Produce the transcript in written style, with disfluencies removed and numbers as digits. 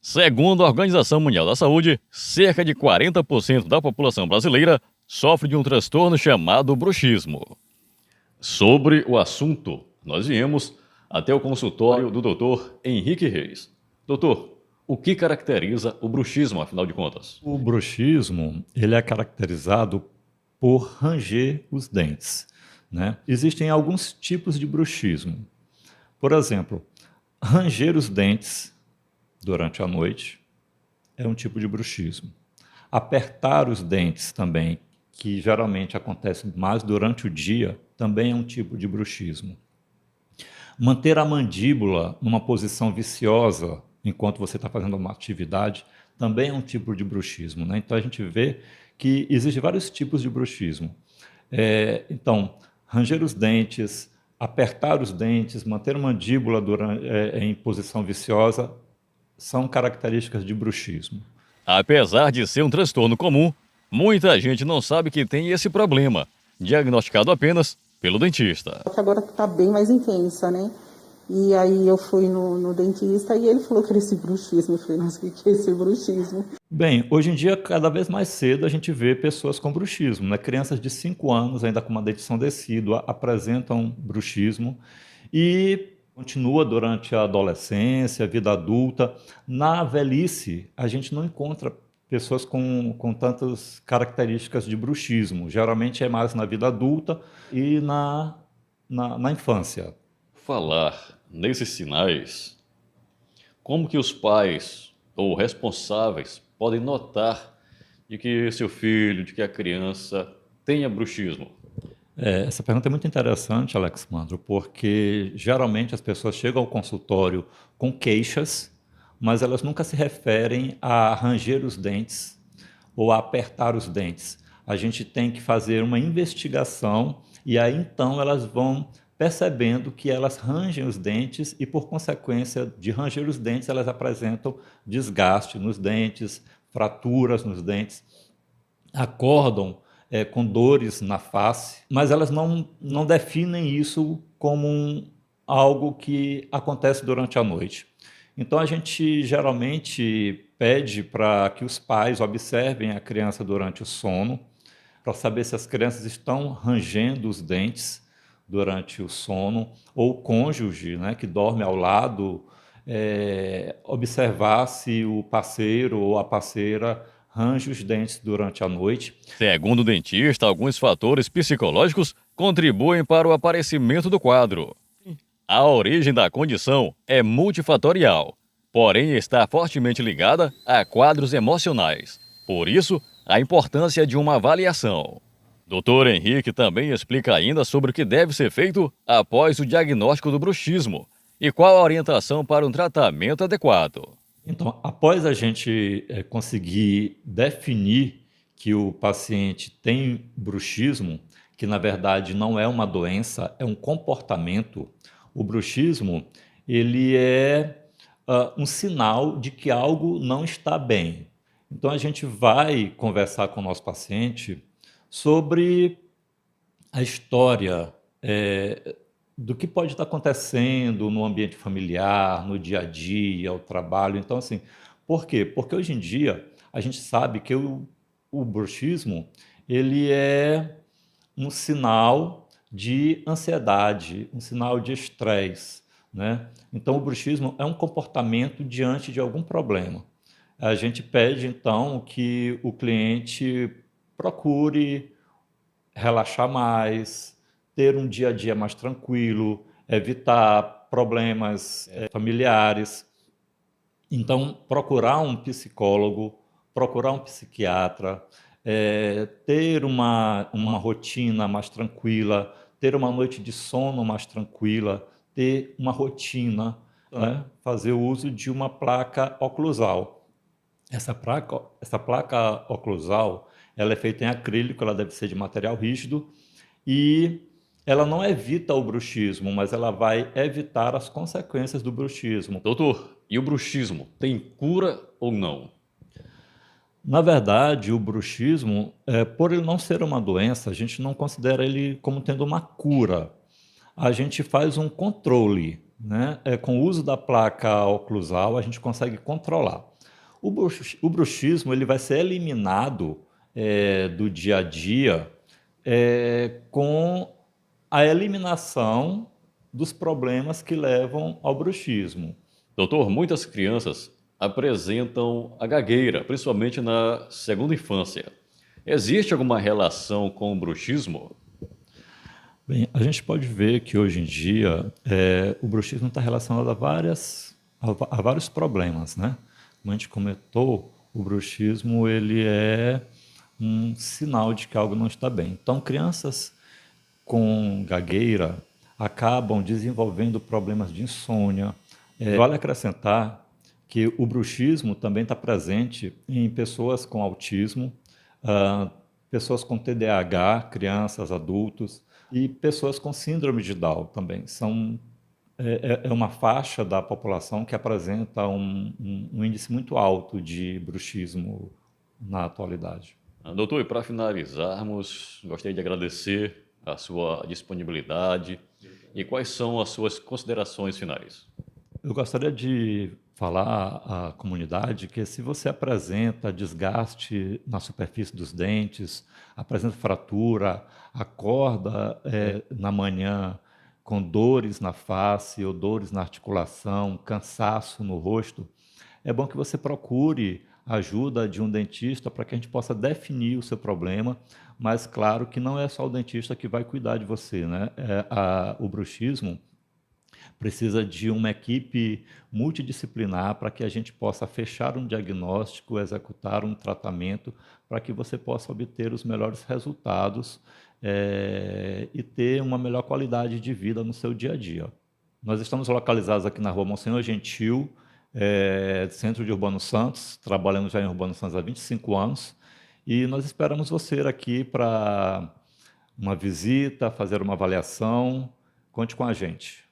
Segundo a Organização Mundial da Saúde, cerca de 40% da população brasileira sofre de um transtorno chamado bruxismo. Sobre o assunto, nós viemos até o consultório do Dr. Henrique Reis. Doutor, o que caracteriza o bruxismo, afinal de contas? O bruxismo, ele é caracterizado por ranger os dentes, né? Existem alguns tipos de bruxismo. Por exemplo, ranger os dentes durante a noite é um tipo de bruxismo. Apertar os dentes também, que geralmente acontece mais durante o dia, também é um tipo de bruxismo. Manter a mandíbula numa posição viciosa enquanto você está fazendo uma atividade também é um tipo de bruxismo, né? Então a gente vê que existem vários tipos de bruxismo. Então, ranger os dentes, apertar os dentes, manter a mandíbula em posição viciosa são características de bruxismo. Apesar de ser um transtorno comum, muita gente não sabe que tem esse problema, diagnosticado apenas pelo dentista. Só que agora tá bem mais intensa, né? E aí eu fui no dentista e ele falou que era esse bruxismo. Eu falei, nossa, o que é esse bruxismo? Bem, hoje em dia, cada vez mais cedo, a gente vê pessoas com bruxismo, né? Crianças de 5 anos, ainda com uma dentição decídua, apresentam bruxismo e continua durante a adolescência, a vida adulta. Na velhice, a gente não encontra pessoas com tantas características de bruxismo. Geralmente é mais na vida adulta e na infância. Falar nesses sinais, como que os pais ou responsáveis podem notar de que seu filho, de que a criança tenha bruxismo? Essa pergunta é muito interessante, Alexandro, porque geralmente as pessoas chegam ao consultório com queixas, mas elas nunca se referem a ranger os dentes ou a apertar os dentes. A gente tem que fazer uma investigação e aí então elas vão percebendo que elas rangem os dentes e, por consequência de ranger os dentes, elas apresentam desgaste nos dentes, fraturas nos dentes, acordam com dores na face, mas elas não definem isso como algo que acontece durante a noite. Então a gente geralmente pede para que os pais observem a criança durante o sono, para saber se as crianças estão rangendo os dentes durante o sono, ou o cônjuge, né, que dorme ao lado, observar se o parceiro ou a parceira range os dentes durante a noite. Segundo o dentista, alguns fatores psicológicos contribuem para o aparecimento do quadro. A origem da condição é multifatorial, porém está fortemente ligada a quadros emocionais. Por isso, a importância de uma avaliação. Dr. Henrique também explica ainda sobre o que deve ser feito após o diagnóstico do bruxismo e qual a orientação para um tratamento adequado. Então, após a gente conseguir definir que o paciente tem bruxismo, que na verdade não é uma doença, é um comportamento, o bruxismo ele é um sinal de que algo não está bem. Então, a gente vai conversar com o nosso paciente sobre a história do que pode estar acontecendo no ambiente familiar, no dia a dia, o trabalho. Então, assim, por quê? Porque hoje em dia a gente sabe que o bruxismo ele é um sinal de ansiedade, um sinal de estresse, né? Então, o bruxismo é um comportamento diante de algum problema. A gente pede, então, que o cliente procure relaxar mais, ter um dia a dia mais tranquilo, evitar problemas familiares. Então, procurar um psicólogo, procurar um psiquiatra, ter uma rotina mais tranquila, ter uma noite de sono mais tranquila, ter uma rotina, né? Fazer uso de uma placa oclusal. Essa placa oclusal, ela é feita em acrílico, ela deve ser de material rígido e ela não evita o bruxismo, mas ela vai evitar as consequências do bruxismo. Doutor, e o bruxismo tem cura ou não? Na verdade, o bruxismo, por ele não ser uma doença, a gente não considera ele como tendo uma cura. A gente faz um controle, né? Com o uso da placa oclusal, a gente consegue controlar. O bruxismo ele vai ser eliminado do dia a dia com a eliminação dos problemas que levam ao bruxismo. Doutor, muitas crianças apresentam a gagueira, principalmente na segunda infância. Existe alguma relação com o bruxismo? Bem, a gente pode ver que hoje em dia o bruxismo está relacionado a vários problemas, né? Como a gente comentou, o bruxismo ele é um sinal de que algo não está bem. Então, crianças com gagueira acabam desenvolvendo problemas de insônia. Vale acrescentar que o bruxismo também está presente em pessoas com autismo, pessoas com TDAH, crianças, adultos, e pessoas com síndrome de Down também. É uma faixa da população que apresenta um índice muito alto de bruxismo na atualidade. Doutor, e para finalizarmos, gostaria de agradecer a sua disponibilidade e quais são as suas considerações finais. Eu gostaria de falar à comunidade que se você apresenta desgaste na superfície dos dentes, apresenta fratura, acorda na manhã com dores na face ou dores na articulação, cansaço no rosto, é bom que você procure a ajuda de um dentista para que a gente possa definir o seu problema, mas claro que não é só o dentista que vai cuidar de você, né? O bruxismo precisa de uma equipe multidisciplinar para que a gente possa fechar um diagnóstico, executar um tratamento, para que você possa obter os melhores resultados e ter uma melhor qualidade de vida no seu dia a dia. Nós estamos localizados aqui na rua Monsenhor Gentil, centro de Urbano Santos, trabalhamos já em Urbano Santos há 25 anos, e nós esperamos você aqui para uma visita, fazer uma avaliação. Conte com a gente.